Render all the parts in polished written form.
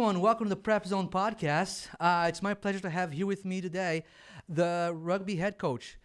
everyone. Welcome to the PrepZone Podcast. It's my pleasure to have here with me today the rugby head coach.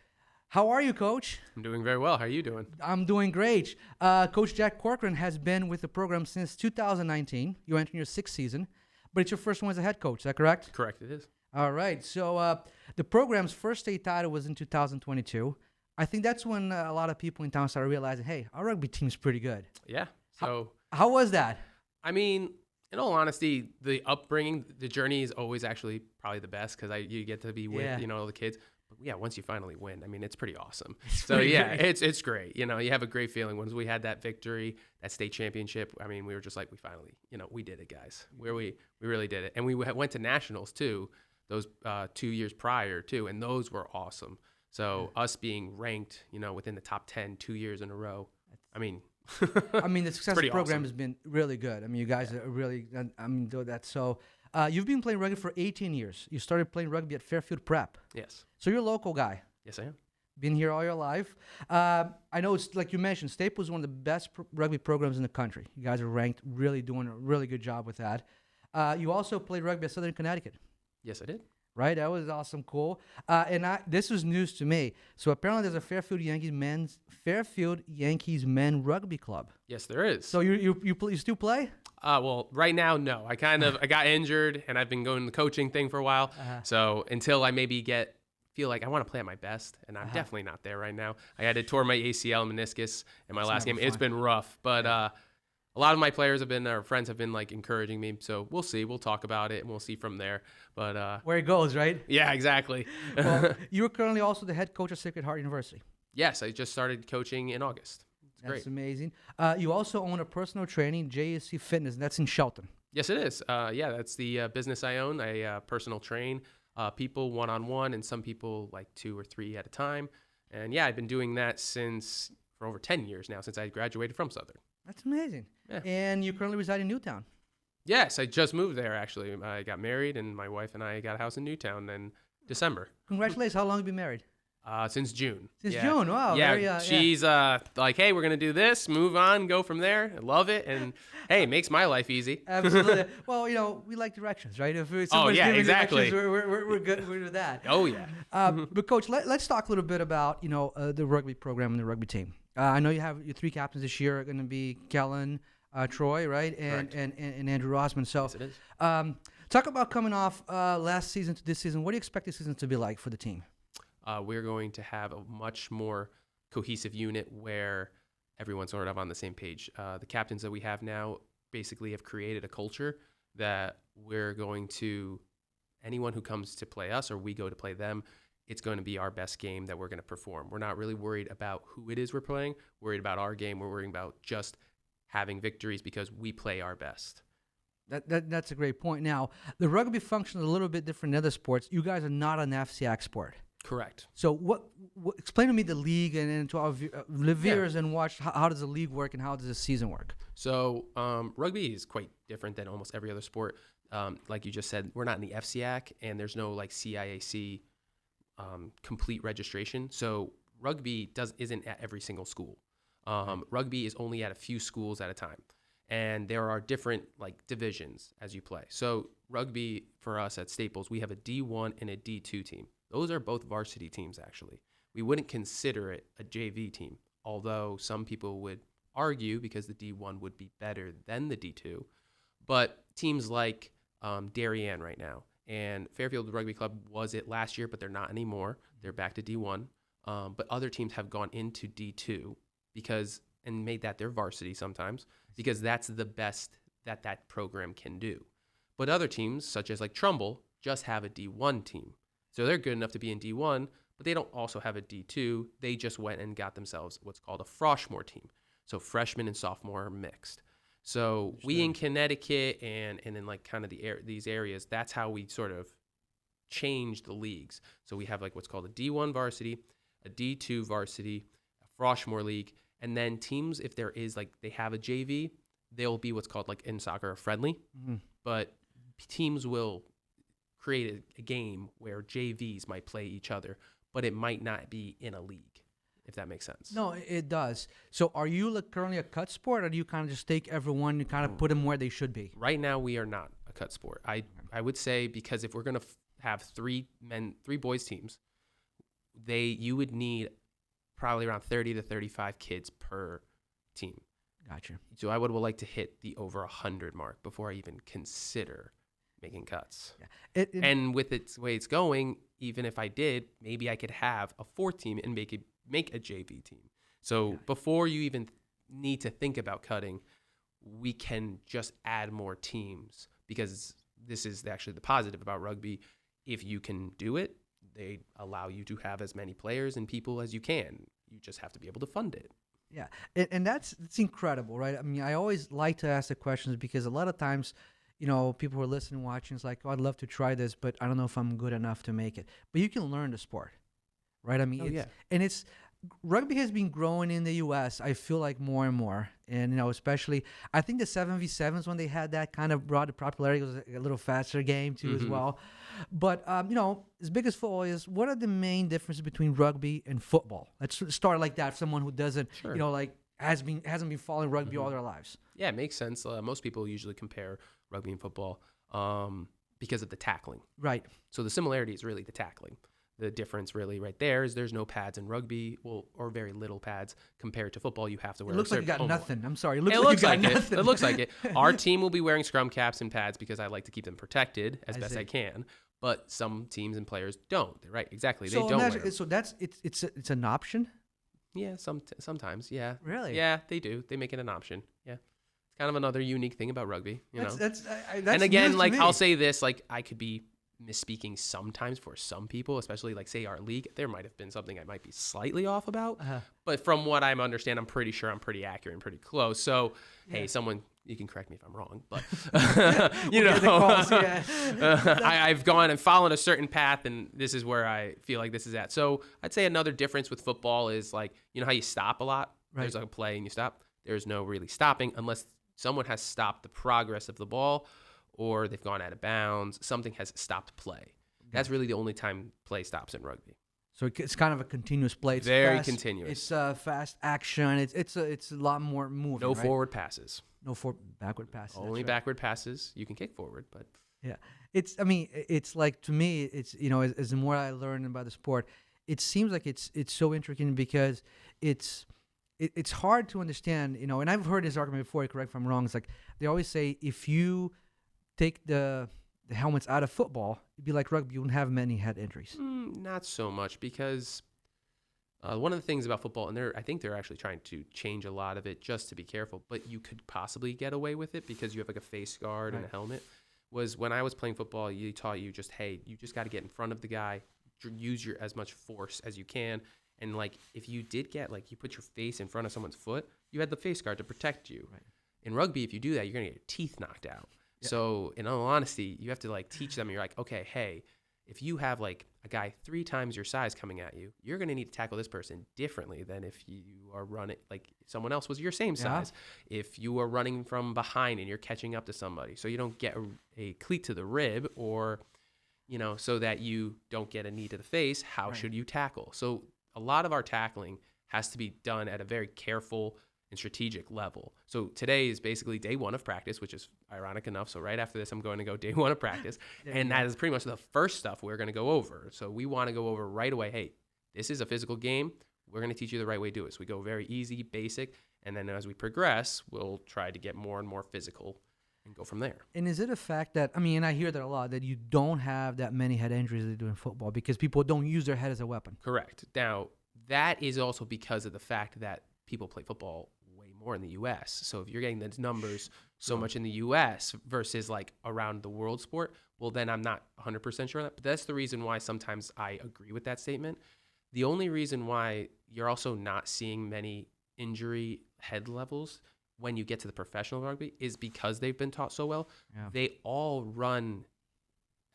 How are you, Coach? I'm doing very well. How are you doing? I'm doing great. Coach Jack Corcoran has been with the program since 2019. You're entering your sixth season, but it's your first one as a head coach. Is that correct? Correct, it is. All right. So the program's first state title was in 2022. I think that's when a lot of people in town started realizing, hey, our rugby team's pretty good. Yeah. So, How was that? I mean, in all honesty, the upbringing, the journey is always actually probably the best because you get to be with, all the kids. But yeah, once you finally win, I mean, it's pretty awesome. Great. It's great. You have a great feeling. Once we had that victory, that state championship, I mean, we were just like, we finally, we did it, guys. We really did it. And we went to nationals too, those 2 years prior too, and those were awesome. So us being ranked, within the top 10 2 years in a row, I mean, the success of the program awesome. has been really good. I mean, you guys are really, do that. So you've been playing rugby for 18 years. You started playing rugby at Fairfield Prep. Yes. So you're a local guy. Yes, I am. Been here all your life. I know it's like you mentioned, Staples is one of the best rugby programs in the country. You guys are ranked, really doing a really good job with that. You also played rugby at Southern Connecticut. Yes, I did. Right, that was awesome, cool. This was news to me. So apparently, there's a Fairfield Yankees men rugby club. Yes, there is. So you still play? Well, right now, no. I got injured, and I've been going the coaching thing for a while. So until I maybe feel like I want to play at my best, and I'm definitely not there right now. I had to tore my ACL meniscus in my last game. It's been rough, but a lot of my friends have been like encouraging me. So we'll see. We'll talk about it, and we'll see from there. But where it goes, right? Yeah, exactly. Well, you are currently also the head coach at Sacred Heart University. Yes, I just started coaching in August. It's great. That's amazing. You also own a personal training, JSC Fitness, and that's in Shelton. Yes, it is. That's the business I own. I personal train people one-on-one, and some people like 2 or 3 at a time. And yeah, I've been doing that for over 10 years now, since I graduated from Southern. That's amazing. Yeah. And you currently reside in Newtown. Yes, I just moved there, actually. I got married, and my wife and I got a house in Newtown in December. Congratulations. How long have you been married? Since June. Since June, wow. Yeah, very, she's like, hey, we're going to do this, move on, go from there. I love it. And, hey, it makes my life easy. Absolutely. Well, we like directions, right? If exactly. We're good with that. Oh, yeah. But, Coach, let's talk a little bit about, the rugby program and the rugby team. I know you have your 3 captains this year are going to be Kellen, Troy, right? And Andrew Rosman. So, yes, it is. Talk about coming off last season to this season. What do you expect this season to be like for the team? We're going to have a much more cohesive unit where everyone's sort of on the same page. The captains that we have now basically have created a culture that we're going to, anyone who comes to play us or we go to play them, it's going to be our best game that we're going to perform. We're not really worried about who it is we're playing. We're worried about our game. We're worried about just having victories because we play our best. That's a great point. Now, the rugby functions a little bit different than other sports. You guys are not an FCAC sport. Correct. So what explain to me the league and to our viewers and watch how does the league work and how does the season work? So rugby is quite different than almost every other sport. Like you just said, we're not in the FCAC and there's no like CIAC complete registration. So rugby isn't at every single school. Rugby is only at a few schools at a time. And there are different like divisions as you play. So rugby for us at Staples, we have a D1 and a D2 team. Those are both varsity teams, actually. We wouldn't consider it a JV team, although some people would argue because the D1 would be better than the D2. But teams like Darien right now and Fairfield Rugby Club was it last year, but they're not anymore. They're back to D1. But other teams have gone into D2 and made that their varsity sometimes because that's the best that program can do. But other teams, such as like Trumbull, just have a D1 team. So they're good enough to be in D1, but they don't also have a D2. They just went and got themselves what's called a Froshmore team. So freshman and sophomore are mixed. So we in Connecticut and in like kind of these areas, that's how we sort of change the leagues. So we have like what's called a D1 varsity, a D2 varsity, a Froshmore league, and then teams, if there is like they have a JV, they'll be what's called like in soccer a friendly, but teams will create a game where JVs might play each other, but it might not be in a league, if that makes sense. No, it does. So are you currently a cut sport, or do you kind of just take everyone and kind of put them where they should be? Right now, we are not a a cut sport. I would say, because if we're going to have three boys teams, you would need probably around 30 to 35 kids per team. Gotcha. So I would like to hit the over 100 mark before I even consider making cuts. Yeah. And with the way it's going, even if I did, maybe I could have a fourth team and make a JV team. So before you even need to think about cutting, we can just add more teams, because this is actually the positive about rugby. If you can do it, they allow you to have as many players and people as you can. You just have to be able to fund it. Yeah, and it's incredible, right? I mean, I always like to ask the questions, because a lot of times, people who are listening, watching, it's like, oh, I'd love to try this, but I don't know if I'm good enough to make it. But you can learn the sport, right? I mean, rugby has been growing in the U.S., I feel like, more and more. And, especially, I think the 7v7s, when they had that, kind of brought the popularity. It was a little faster game, too, as well. But, as big as football is, what are the main differences between rugby and football? Let's start like that. Someone who doesn't, hasn't been following rugby all their lives. Yeah, it makes sense. Most people usually compare rugby and football because of the tackling. Right. So the similarity is really the tackling. The difference really right there is there's no pads in rugby, or very little pads, compared to football. You have to wear. It looks like you got nothing. I'm sorry. It looks like you got nothing. It looks like it. Our team will be wearing scrum caps and pads because I like to keep them protected as best I can. But some teams and players don't. Right? Exactly. They don't wear them. So it's an option. Yeah. Sometimes. Yeah. Really? Yeah, they do. They make it an option. Yeah. It's kind of another unique thing about rugby. That's and again, like, I'll say this, like, I could be misspeaking sometimes for some people, especially, like, say our league. There might have been something I might be slightly off about, but from what I understand, I'm pretty sure I'm pretty accurate and pretty close. So, hey, someone, you can correct me if I'm wrong, but I've gone and followed a certain path, and this is where I feel like this is at. So I'd say another difference with football is, like, how you stop a lot. Right. There's like a play and you stop. There's no really stopping unless someone has stopped the progress of the ball, or they've gone out of bounds. Something has stopped play. That's really the only time play stops in rugby. So it's kind of a continuous play. It's very fast, continuous. It's fast action. It's a lot more moving. No forward passes. No backward passes. Only backward passes. You can kick forward, but yeah. It's like, to me, it's as the more I learn about the sport, it seems like it's so intricate, because it's hard to understand. And I've heard this argument before. Correct if I'm wrong. It's like they always say, if you take the helmets out of football, it'd be like rugby. You wouldn't have many head injuries. Not so much, because one of the things about football, and I think they're actually trying to change a lot of it just to be careful, but you could possibly get away with it because you have like a face guard and a helmet. Was when I was playing football, you taught you just got to get in front of the guy, use as much force as you can. And, like, if you did get, like, you put your face in front of someone's foot, you had the face guard to protect you. Right. In rugby, if you do that, you're going to get your teeth knocked out. Yeah. So, in all honesty, you have to, like, teach them. You're like, okay, hey, if you have, like, a guy 3 times your size coming at you, you're going to need to tackle this person differently than if you are running, like, someone else was your same size. If you are running from behind and you're catching up to somebody, so you don't get a cleat to the rib, or, so that you don't get a knee to the face, how should you tackle? So a lot of our tackling has to be done at a very careful and strategic level. So today is basically day 1 of practice, which is ironic enough. So right after this, I'm going to go day 1 of practice. And that is pretty much the first stuff we're going to go over. So we want to go over right away, hey, this is a physical game. We're going to teach you the right way to do it. So we go very easy, basic. And then as we progress, we'll try to get more and more physical and go from there. And is it a fact that, I hear that a lot, that you don't have that many head injuries as they do in football because people don't use their head as a weapon? Correct. Now, that is also because of the fact that people play football way more in the U.S. So if you're getting those numbers so much in the U.S. versus, like, around the world sport, well, then I'm not 100% sure on that. But that's the reason why sometimes I agree with that statement. The only reason why you're also not seeing many injury head levels when you get to the professional rugby is because they've been taught so well. Yeah. They all run.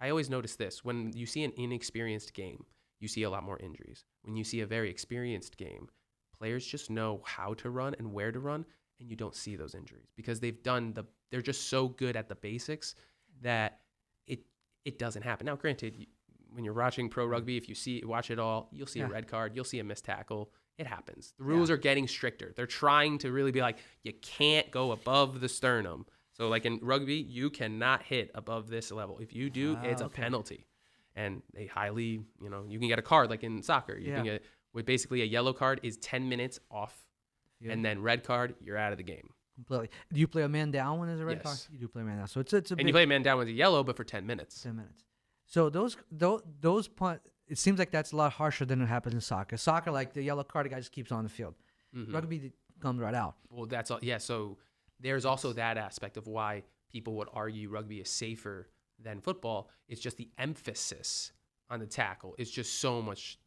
I always notice this. When you see an inexperienced game, you see a lot more injuries. When you see a very experienced game, players just know how to run and where to run, and you don't see those injuries because they're just so good at the basics that it doesn't happen. Now, granted, when you're watching pro rugby, if you watch it all, you'll see a red card, you'll see a missed tackle. It happens. The rules are getting stricter. They're trying to really be like, you can't go above the sternum. So like in rugby, you cannot hit above this level. If you do, it's a penalty. And they highly, you can get a card like in soccer. You can get with basically a yellow card is 10 minutes off. Yeah. And then red card, you're out of the game. Completely. Do you play a man down when there's a red card? You do play a man down. So it's a and you play a man down with a yellow, but for 10 minutes. 10 minutes. So those punt, it seems like that's a lot harsher than it happens in soccer. Soccer, like the yellow card, the guy just keeps on the field. Mm-hmm. Rugby comes right out. Well, that's all. Yeah. So there's also that aspect of why people would argue rugby is safer than football. It's just the emphasis on the tackle is just so much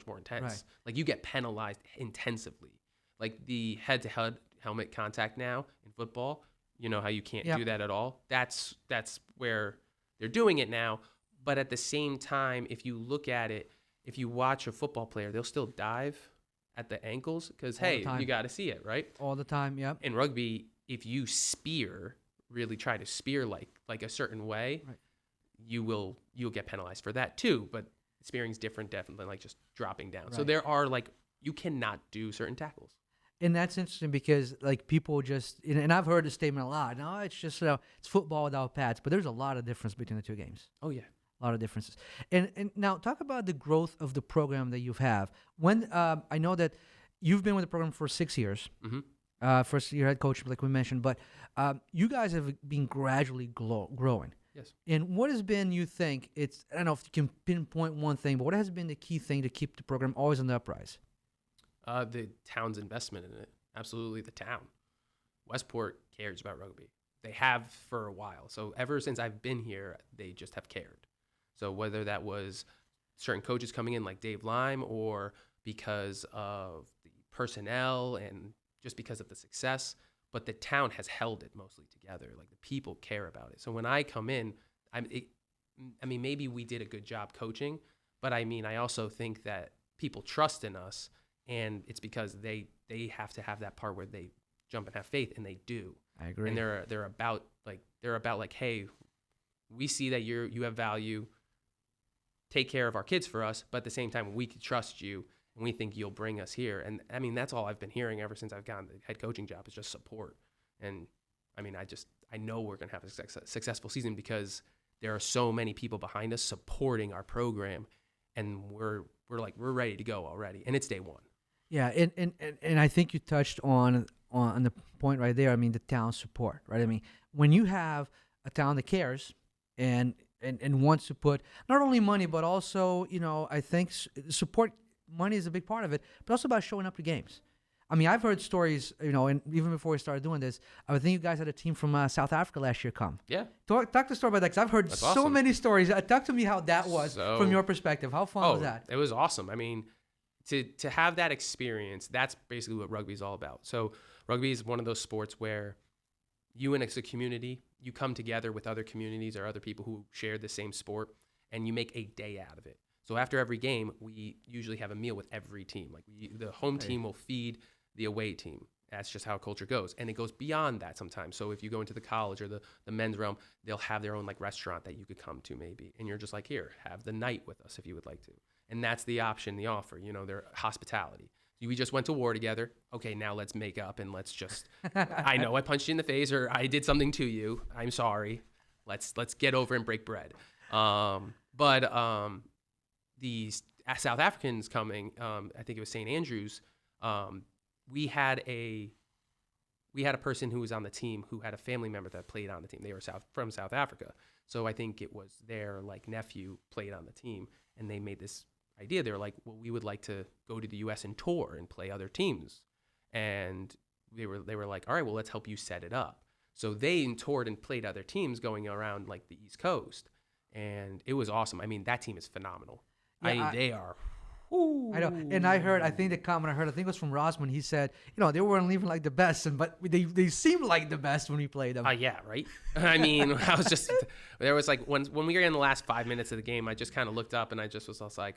more intense. Right. Like you get penalized intensively. Like the head-to-head helmet contact now in football, you know how you can't do that at all. That's where they're doing it now. But at the same time, if you look at it, if you watch a football player, they'll still dive at the ankles because, hey, you got to see it, right? All the time, yep. In rugby, if you really try to spear like a certain way, right, you'll get penalized for that too. But spearing's different, definitely, like just dropping down. Right. So there are you cannot do certain tackles. And that's interesting because people just, and I've heard this statement a lot. No, it's just it's football without pads, but there's a lot of difference between the two games. Oh yeah, a lot of differences. And now talk about the growth of the program that you have. When I know that you've been with the program for 6 years. Mm-hmm. First year head coach, like we mentioned, but you guys have been gradually growing. Yes. And what has been, you think, I don't know if you can pinpoint one thing, but what has been the key thing to keep the program always on the uprise? The town's investment in it. Absolutely, the town. Westport cares about rugby. They have for a while. So ever since I've been here, they just have cared. So whether that was certain coaches coming in like Dave Lime or because of the personnel and just because of the success, but the town has held it mostly together. Like the people care about it. So when I come in, maybe we did a good job coaching, but I also think that people trust in us. And it's because they have to have that part where they jump and have faith, and they do. I agree. And they're about hey, we see that you have value. Take care of our kids for us, but at the same time, we can trust you, and we think you'll bring us here. And that's all I've been hearing ever since I've gotten the head coaching job is just support. And I know we're gonna have a successful season because there are so many people behind us supporting our program, and we're ready to go already, and it's day one. Yeah, and I think you touched on the point right there. The town support, right? When you have a town that cares and wants to put not only money but also, I think support money is a big part of it, but also about showing up to games. I've heard stories, and even before we started doing this, I think you guys had a team from South Africa last year come. Yeah. Talk the story about that because I've heard so many stories. Talk to me how that was from your perspective. How fun was that? It was awesome. To have that experience, that's basically what rugby is all about. So rugby is one of those sports where you and as a community, you come together with other communities or other people who share the same sport, and you make a day out of it. So after every game, we usually have a meal with every team. The home team will feed the away team. That's just how culture goes. And it goes beyond that sometimes. So if you go into the college or the men's realm, they'll have their own restaurant that you could come to maybe. And you're just here, have the night with us if you would like to. And that's the option, the offer, their hospitality. We just went to war together. Okay, now let's make up and let's just, I know I punched you in the face or I did something to you. I'm sorry. Let's get over and break bread. But these South Africans coming, I think it was St. Andrews, we had a person who was on the team who had a family member that played on the team. They were from South Africa. So I think it was their nephew played on the team, and they made this idea. They were like, well, we would like to go to the U.S. and tour and play other teams. And they were like, all right, well, let's help you set it up. So they toured and played other teams going around the East Coast. And it was awesome. That team is phenomenal. Yeah, they are. Ooh. I know. And I think the comment I think it was from Rosman. He said, they weren't even the best, but they seemed like the best when we played them. Yeah, right? I was just, there was when we were in the last 5 minutes of the game, I just kind of looked up and I just was like,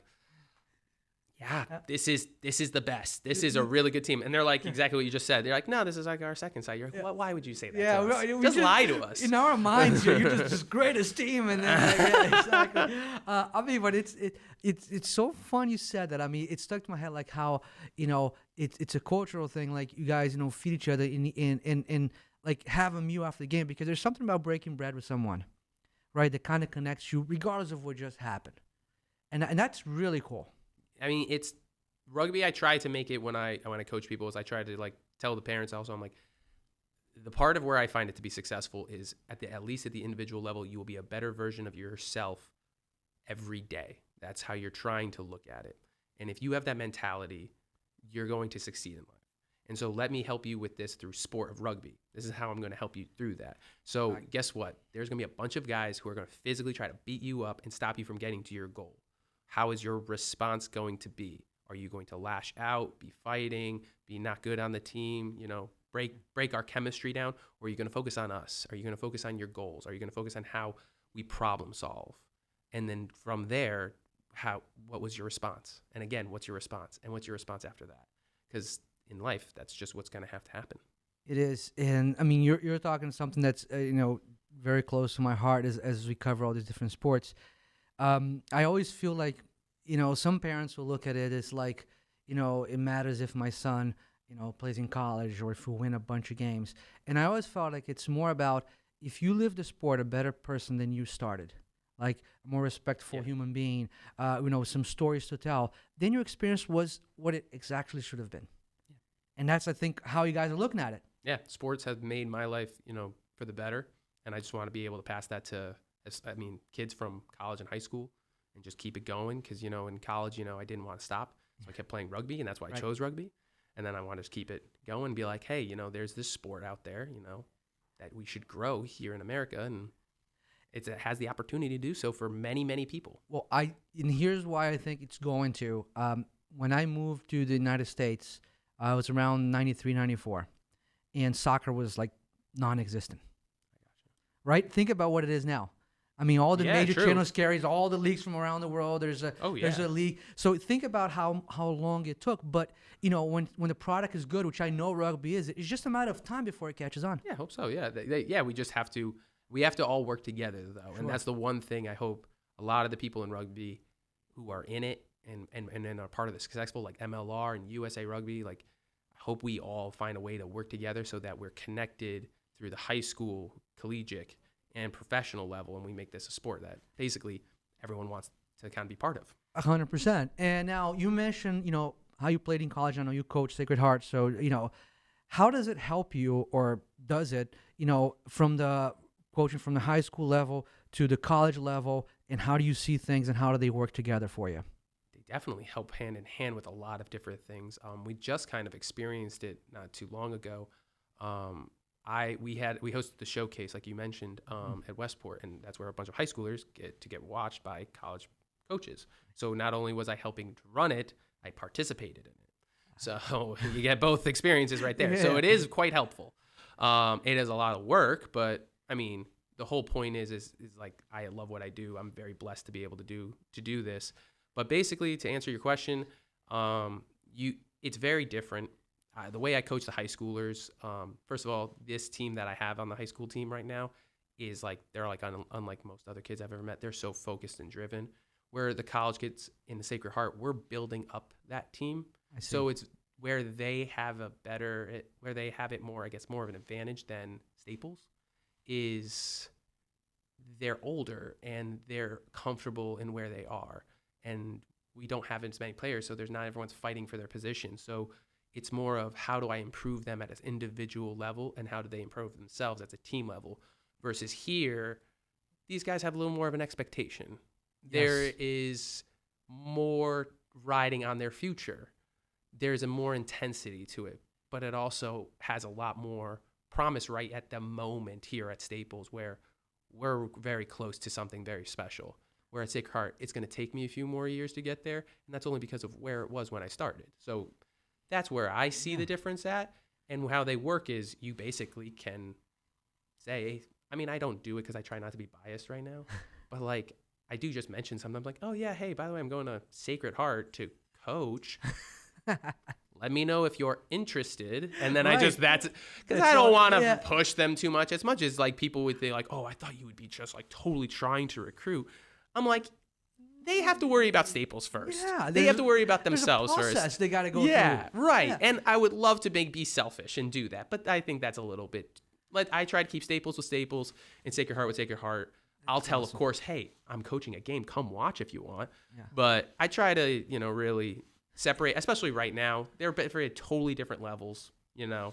yeah, this is the best. This is a really good team. And they're like exactly what you just said. They're like, no, this is like our second side. You're like, why would you say that to us? Just lie to us. In our minds, you're just greatest team. And then, exactly. I mean, but it's so fun you said that. I mean, it stuck to my head like how, it's a cultural thing. Like you guys, feed each other in like have a meal after the game, because there's something about breaking bread with someone, right? That kind of connects you regardless of what just happened. And that's really cool. I mean, it's rugby. I try to make it when I coach people is I try to like tell the parents also, I'm like, the part of where I find it to be successful is at least at the individual level, you will be a better version of yourself every day. That's how you're trying to look at it. And if you have that mentality, you're going to succeed in life. And so let me help you with this through sport of rugby. This is how I'm going to help you through that. So guess what? There's going to be a bunch of guys who are going to physically try to beat you up and stop you from getting to your goal. How is your response going to be? Are you going to lash out, be fighting, be not good on the team, break our chemistry down? Or are you going to focus on us? Are you going to focus on your goals? Are you going to focus on how we problem solve? And then from there, what was your response? And again, what's your response? And what's your response after that? Because in life, that's just what's going to have to happen. It is. And I mean, you're talking something that's, very close to my heart as we cover all these different sports. I always feel like, some parents will look at it as like, it matters if my son, plays in college or if we win a bunch of games. And I always felt like it's more about if you live the sport a better person than you started, like a more respectful human being, some stories to tell, then your experience was what it exactly should have been. Yeah. And that's, I think, how you guys are looking at it. Yeah. Sports have made my life, for the better. And I just want to be able to pass that to kids from college and high school and just keep it going. Because, in college, I didn't want to stop. So I kept playing rugby, and that's why I chose rugby. And then I want to just keep it going and be like, hey, there's this sport out there, that we should grow here in America. And it has the opportunity to do so for many, many people. Well, and here's why I think it's going to. When I moved to the United States, I was around 93, 94. And soccer was like non-existent. Right? Think about what it is now. I mean, all the major channels carries all the leagues from around the world. There's a league. So think about how long it took. But when the product is good, which I know rugby is, it's just a matter of time before it catches on. Yeah, I hope so. Yeah, we just have to. We have to all work together though, and that's the one thing I hope a lot of the people in rugby who are in it and are part of the successful like MLR and USA Rugby, like I hope we all find a way to work together so that we're connected through the high school, collegiate, and professional level, and we make this a sport that basically everyone wants to kind of be part of. 100%. And now you mentioned, how you played in college. I know you coach Sacred Heart. So, how does it help you, or does it, from the coaching from the high school level to the college level, and how do you see things and how do they work together for you? They definitely help hand in hand with a lot of different things. We just kind of experienced it not too long ago. We hosted the showcase, like you mentioned, at Westport, and that's where a bunch of high schoolers get watched by college coaches. So not only was I helping to run it, I participated in it. So you get both experiences right there. Yeah. So it is quite helpful. It is a lot of work, but I mean, the whole point is like I love what I do. I'm very blessed to be able to do this. But basically, to answer your question, it's very different. The way I coach the high schoolers, first of all, this team that I have on the high school team right now is like, they're like unlike most other kids I've ever met. They're so focused and driven. Where the college kids in the Sacred Heart, we're building up that team. So it's where they have it more, I guess, more of an advantage than Staples is they're older and they're comfortable in where they are. And we don't have as many players, so there's not everyone's fighting for their position. So it's more of how do I improve them at an individual level and how do they improve themselves at a team level versus here, these guys have a little more of an expectation. Yes. There is more riding on their future. There's a more intensity to it, but it also has a lot more promise right at the moment here at Staples where we're very close to something very special. Where at Sacred Heart, it's going to take me a few more years to get there, and that's only because of where it was when I started. So that's where I see the difference at, and how they work is you basically can say, I mean, I don't do it because I try not to be biased right now, but like I do just mention something. I'm like, oh yeah, hey, by the way, I'm going to Sacred Heart to coach, let me know if you're interested. And then Right. that's because That's I don't all- want to yeah. push them too much. As much as like people would think like, oh, I thought you would be just like totally trying to recruit. I'm like, they have to worry about Staples first. Yeah, They have to worry about there's a themselves process first. they got to go Yeah, through. right. Yeah. And I would love to be selfish and do that, but I think that's a little bit. I try to keep Staples with Staples and Sacred Heart with Sacred Heart. I'll tell, of course, hey, I'm coaching a game. Come watch if you want. Yeah. But I try to, really separate, especially right now. They're very totally different levels. Yeah,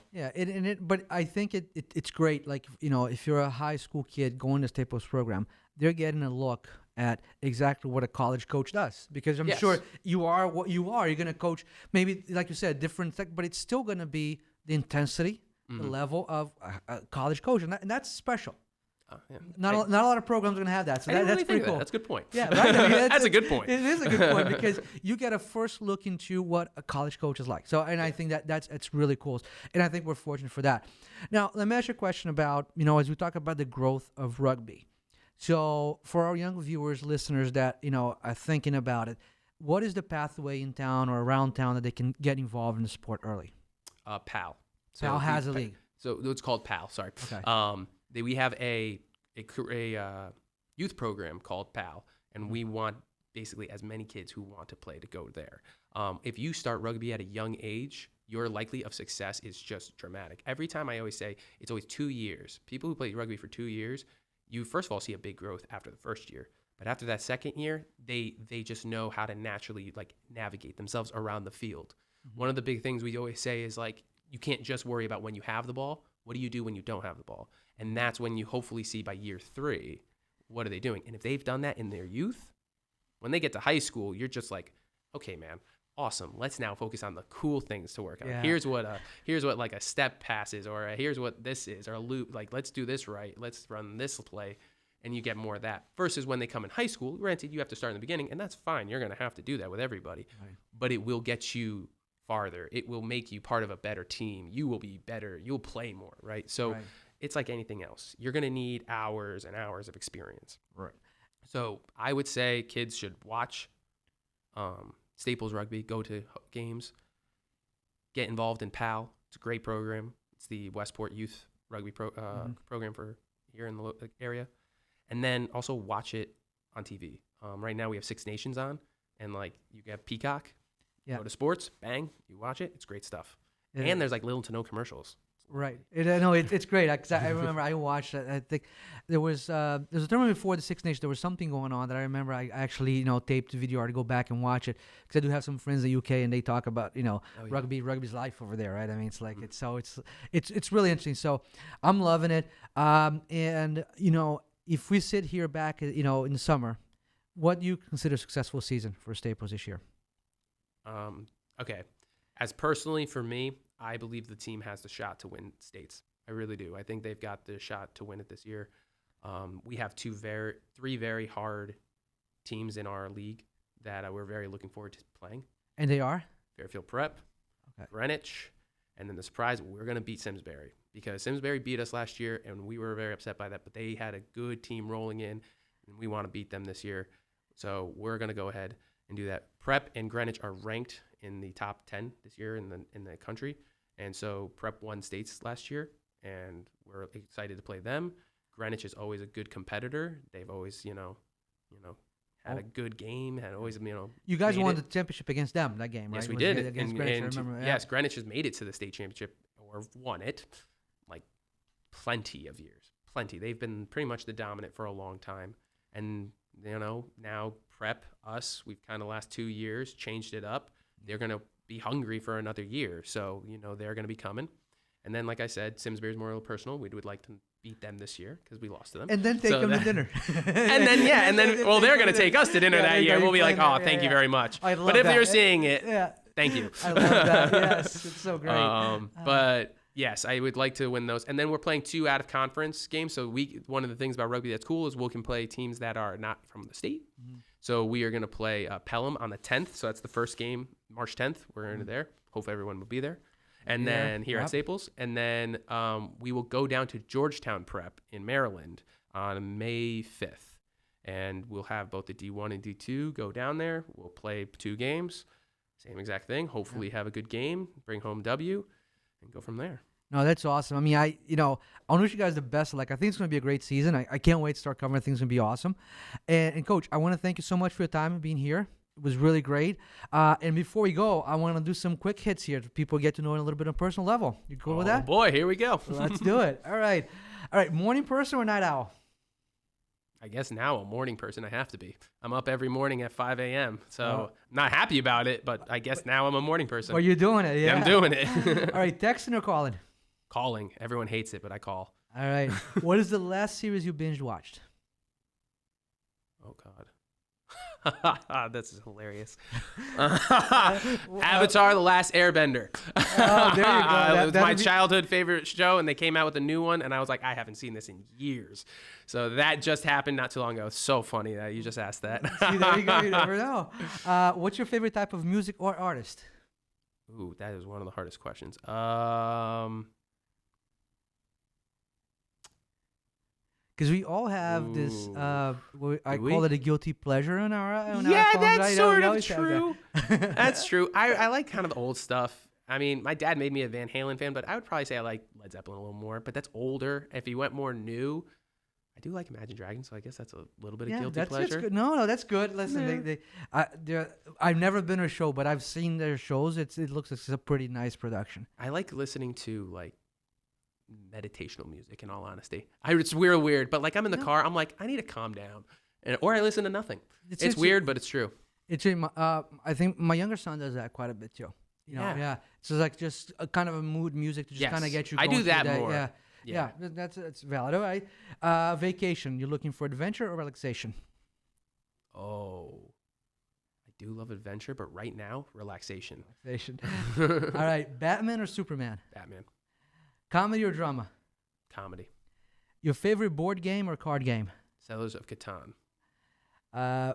but I think it's great. Like, if you're a high school kid going to Staples program, they're getting a look at exactly what a college coach does. Because I'm Yes. sure you are what you are. You're going to coach maybe, like you said, different, but it's still going to be the intensity, the level of a college coach. And that's special. Yeah. Not a lot of programs are going to have that. So I didn't that's really pretty think of cool. that. That's a good point. Yeah, right. I mean, That's a good point. It is a good point because you get a first look into what a college coach is like. So, and I think that's really cool, and I think we're fortunate for that. Now, let me ask you a question about as we talk about the growth of rugby. So, for our young viewers, listeners that are thinking about it, what is the pathway in town or around town that they can get involved in the sport early? PAL. PAL has a league. So it's called PAL. Sorry. Okay. We have a youth program called PAL, and we want basically as many kids who want to play to go there. If you start rugby at a young age, your likely of success is just dramatic. Every time I always say it's always 2 years. People who play rugby for 2 years, you first of all see a big growth after the first year. But after that second year, they just know how to naturally navigate themselves around the field. Mm-hmm. One of the big things we always say is you can't just worry about when you have the ball. What do you do when you don't have the ball? And that's when you hopefully see by year 3, what are they doing? And if they've done that in their youth, when they get to high school, you're just like, okay, man, awesome. Let's now focus on the cool things to work on. Yeah. Here's what a step pass is, or here's what this is, or a loop. Let's do this right. Let's run this play. And you get more of that. Versus when they come in high school, granted, you have to start in the beginning, and that's fine. You're going to have to do that with everybody. Right. But it will get you farther. It will make you part of a better team. You will be better. You'll play more, right? So it's like anything else. You're going to need hours and hours of experience. Right. So I would say kids should watch Staples Rugby, go to games, get involved in PAL. It's a great program. It's the Westport Youth Rugby program for here in the area. And then also watch it on TV. Right now we have Six Nations on, and you get Peacock. Yeah. Go to sports, bang, you watch it. It's great stuff. Yeah. And there's little to no commercials. Right. It's great. I remember I watched it. I think there was a tournament before the Six Nations. There was something going on that I remember. I actually taped the video to go back and watch it because I do have some friends in the UK and they talk about rugby's life over there. Right. I mean, it's like it's really interesting. So I'm loving it. And if we sit here back in the summer, what do you consider a successful season for Staples this year? Okay. As personally for me, I believe the team has the shot to win states. I really do. I think they've got the shot to win it this year. We have three very hard teams in our league that we're very looking forward to playing. And they are? Fairfield Prep, Greenwich, and then the surprise, we're going to beat Simsbury because Simsbury beat us last year, and we were very upset by that, but they had a good team rolling in, and we want to beat them this year. So we're going to go ahead and do that. Prep and Greenwich are ranked in the top 10 this year in the country. And so Prep won states last year, and we're excited to play them. Greenwich is always a good competitor. They've always, had a good game, had always, You guys won the championship against them, that game, right? Yes, we did. Against Greenwich, I remember. Yes, Greenwich has made it to the state championship or won it plenty of years. Plenty. They've been pretty much the dominant for a long time. And, now Prep, us, we've kind of last 2 years changed it up. They're going to be hungry for another year. So, they're going to be coming. And then, like I said, Simsbury's more personal. We would like to beat them this year because we lost to them. And then take them to dinner. They're going to take us to dinner that year. We'll be like, oh, thank you very much. But if you're seeing it, thank you. I love that. Yes, it's so great. But yes, I would like to win those. And then we're playing 2 out-of-conference games. So one of the things about rugby that's cool is we can play teams that are not from the state. Mm-hmm. So we are going to play Pelham on the 10th. So that's the first game, March 10th. We're into there. Hopefully everyone will be there. And then here at Staples. And then we will go down to Georgetown Prep in Maryland on May 5th. And we'll have both the D1 and D2 go down there. We'll play 2 games. Same exact thing. Hopefully have a good game, bring home W, and go from there. No, that's awesome. I mean, I want to wish you guys the best. Like, I think it's going to be a great season. I can't wait to start covering. I think it's going to be awesome. And Coach, I want to thank you so much for your time and being here. It was really great. And before we go, I want to do some quick hits here so people get to know it a little bit on a personal level. You cool with that? Oh, boy, here we go. Let's do it. All right. Morning person or night owl? I guess now a morning person I have to be. I'm up every morning at 5 a.m. So I'm not happy about it, but I guess now I'm a morning person. Well, you're doing it. Yeah, I'm doing it. All right. Texting or calling? Calling. Everyone hates it, but I call. All right. What is the last series you binge watched? Oh, God. That's hilarious. Avatar: The Last Airbender. Oh, there you go. It was my childhood favorite show, and they came out with a new one, and I was like, I haven't seen this in years. So that just happened not too long ago. It's so funny that you just asked that. See, there you go. You never know. What's your favorite type of music or artist? Ooh, that is one of the hardest questions. Because we all have this, I call it a guilty pleasure on our phones. That's right? sort of true. That's true. I like kind of the old stuff. I mean, my dad made me a Van Halen fan, but I would probably say I like Led Zeppelin a little more. But that's older. If he went more new, I do like Imagine Dragons, so I guess that's a little bit of guilty pleasure. That's good. No, that's good. Listen, I've never been to a show, but I've seen their shows. It looks like it's a pretty nice production. I like listening to like meditational music, in all honesty. It's weird, but like I'm in the car, I'm like, I need to calm down, or I listen to nothing. It's weird, but it's true. I think my younger son does that quite a bit too. Yeah. So it's like just a kind of a mood music to just kind of get you going. I do that more. Yeah. That's valid. All right. Vacation. You're looking for adventure or relaxation? Oh, I do love adventure, but right now, relaxation. All right. Batman or Superman? Batman. Comedy or drama? Comedy. Your favorite board game or card game? Settlers of Catan.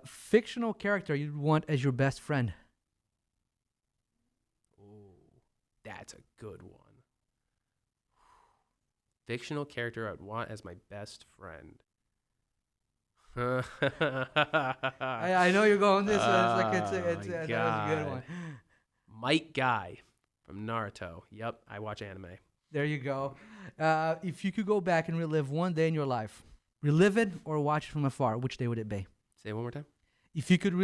Fictional character you'd want as your best friend? Ooh, that's a good one. Fictional character I'd want as my best friend. I know you're going this way. That was a good one. Might Guy from Naruto. Yep, I watch anime. There you go. If you could go back and relive one day in your life, relive it or watch it from afar, which day would it be? Say it one more time. If you could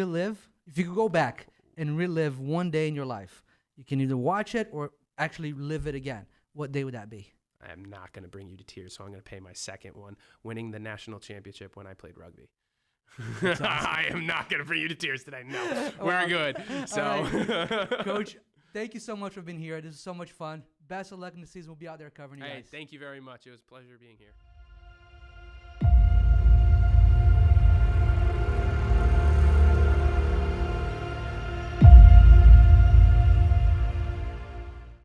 go back and relive one day in your life, you can either watch it or actually live it again. What day would that be? I am not going to bring you to tears, so I'm going to pay my second one, winning the national championship when I played rugby. Awesome. I am not going to bring you to tears today. No, we're good. So, right. Coach, thank you so much for being here. This is so much fun. Best of luck in the season. We'll be out there covering you guys. Thank you very much. It was a pleasure being here.